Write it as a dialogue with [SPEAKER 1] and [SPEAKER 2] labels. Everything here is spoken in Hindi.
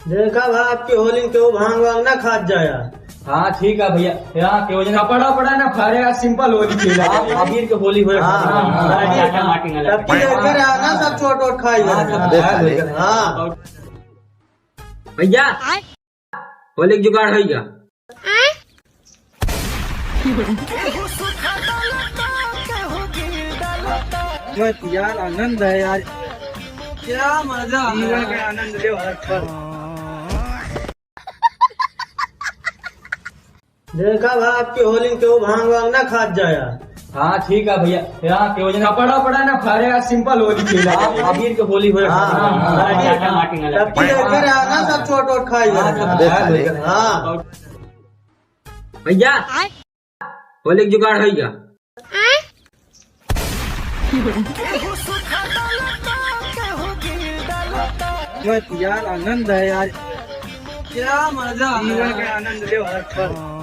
[SPEAKER 1] देखा भाई आपकी होली क्यों भांग वांग ना खात जाया।
[SPEAKER 2] हाँ ठीक है भैया, यहाँ के वजन कपड़ा पड़ा ना फारे आज सिंपल होली खेला अबीर के होली हो
[SPEAKER 1] ना सब चोट वोट खाई हाँ
[SPEAKER 2] भैया होली जुगाड़ हो गया।
[SPEAKER 1] यार आनंद है यार, क्या मजा जीवन के आनंद ले हर पल। देखा भाई आपकी होली क्यों भांग वांग ना खात जाया।
[SPEAKER 2] हाँ ठीक है भैया, यहाँ के वजन कपड़ा पड़ा ना फारे आज सिंपल होली खेला अबीर के होली हो
[SPEAKER 1] ना सब चोट वोट खाई हाँ
[SPEAKER 2] भैया होली जुगाड़ हो गया।
[SPEAKER 1] यार आनंद है यार, क्या मजा जीवन के आनंद ले हर पल।